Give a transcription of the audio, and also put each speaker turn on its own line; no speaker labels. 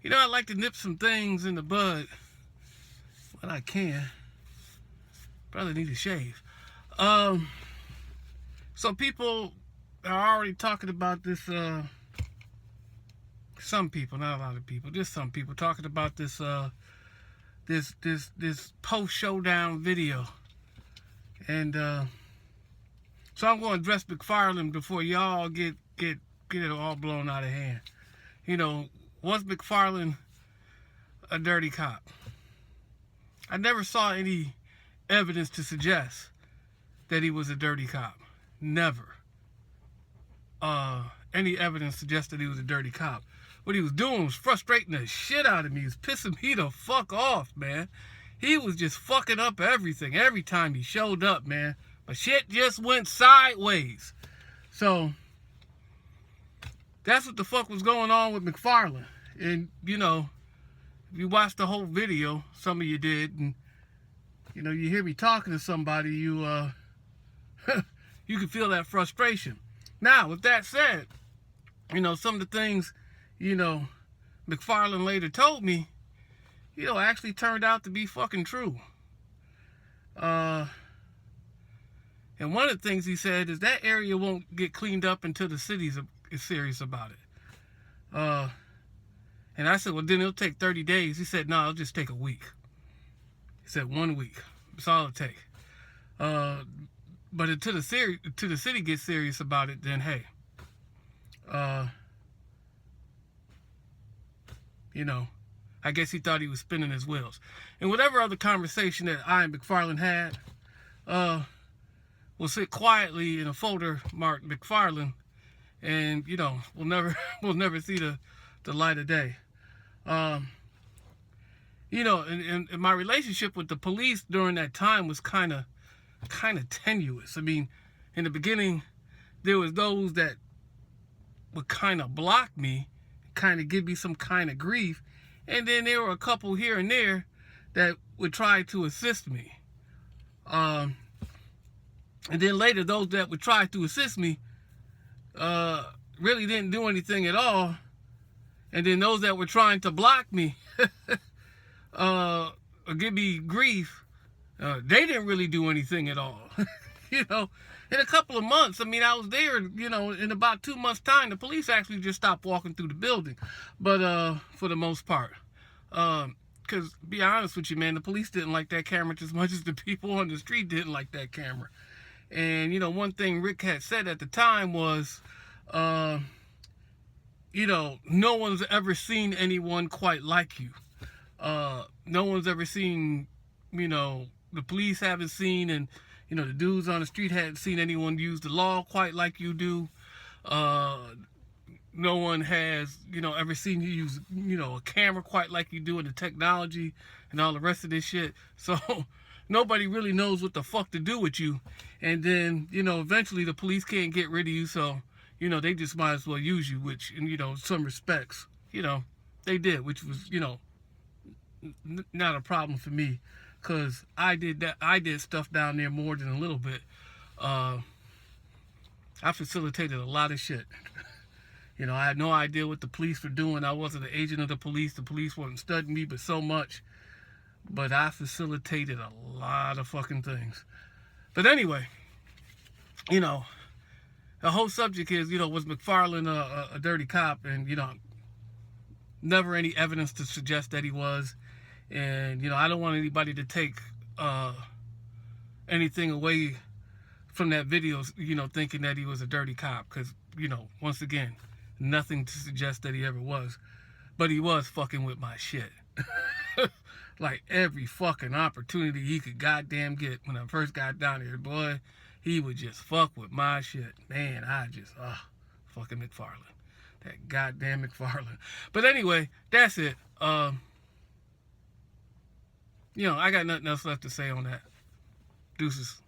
You know, I like to nip some things in the bud when I can. Brother need a shave. So people are already talking about this, some people, not a lot of people, just some people talking about this, this post-showdown video. And, so I'm going to address McFarland before y'all get it all blown out of hand. You know, was McFarland a dirty cop? I never saw any evidence to suggest that he was a dirty cop. Never. Any evidence suggests that he was a dirty cop. What he was doing was frustrating the shit out of me. He was pissing me the fuck off, man. He was just fucking up everything every time he showed up, man. But shit just went sideways. So, that's what the fuck was going on with McFarland. And, you know, if you watched the whole video, some of you did, and, you know, you hear me talking to somebody, you, you can feel that frustration. Now, with that said, you know, some of the things, you know, McFarland later told me, you know, actually turned out to be fucking true. And one of the things he said is that area won't get cleaned up until the city is serious about it. And I said, well, then it'll take 30 days. He said, no, it'll just take a week. He said 1 week. That's all it'll take. But until the city gets serious about it, then hey, you know, I guess he thought he was spinning his wheels. And whatever other conversation that I and McFarland had, we'll sit quietly in a folder marked McFarland, and you know, we'll never see the light of day. You know, and my relationship with the police during that time was kind of tenuous. I mean, in the beginning, there was those that would kind of block me, kind of give me some kind of grief, and then there were a couple here and there that would try to assist me. And then later, those that would try to assist me really didn't do anything at all. And then those that were trying to block me or give me grief, they didn't really do anything at all. You know, in a couple of months, I mean, I was there, you know, in about 2 months' time, the police actually just stopped walking through the building. But for the most part. Because, to be honest with you, man, the police didn't like that camera as much as the people on the street didn't like that camera. And, you know, one thing Rick had said at the time was, you know, no one's ever seen anyone quite like you. No one's ever seen, you know, the police haven't seen, and, you know, the dudes on the street hadn't seen anyone use the law quite like you do. No one has, you know, ever seen you use, you know, a camera quite like you do, in the technology and all the rest of this shit. So nobody really knows what the fuck to do with you. And then, you know, eventually the police can't get rid of you, so, you know, they just might as well use you, which, in, you know, some respects, you know, they did, which was, you know, not a problem for me, because I did stuff down there more than a little bit. I facilitated a lot of shit. You know, I had no idea what the police were doing. I wasn't an agent of the police. The police weren't studying me but so much. But I facilitated a lot of fucking things. But anyway, you know, the whole subject is, you know, was McFarland a dirty cop? And, you know, never any evidence to suggest that he was. And, you know, I don't want anybody to take anything away from that video, you know, thinking that he was a dirty cop. Because, you know, once again, nothing to suggest that he ever was. But he was fucking with my shit. Like every fucking opportunity he could goddamn get. When I first got down here, boy, he would just fuck with my shit. Man, I just, fucking McFarland. That goddamn McFarland. But anyway, that's it. You know, I got nothing else left to say on that. Deuces.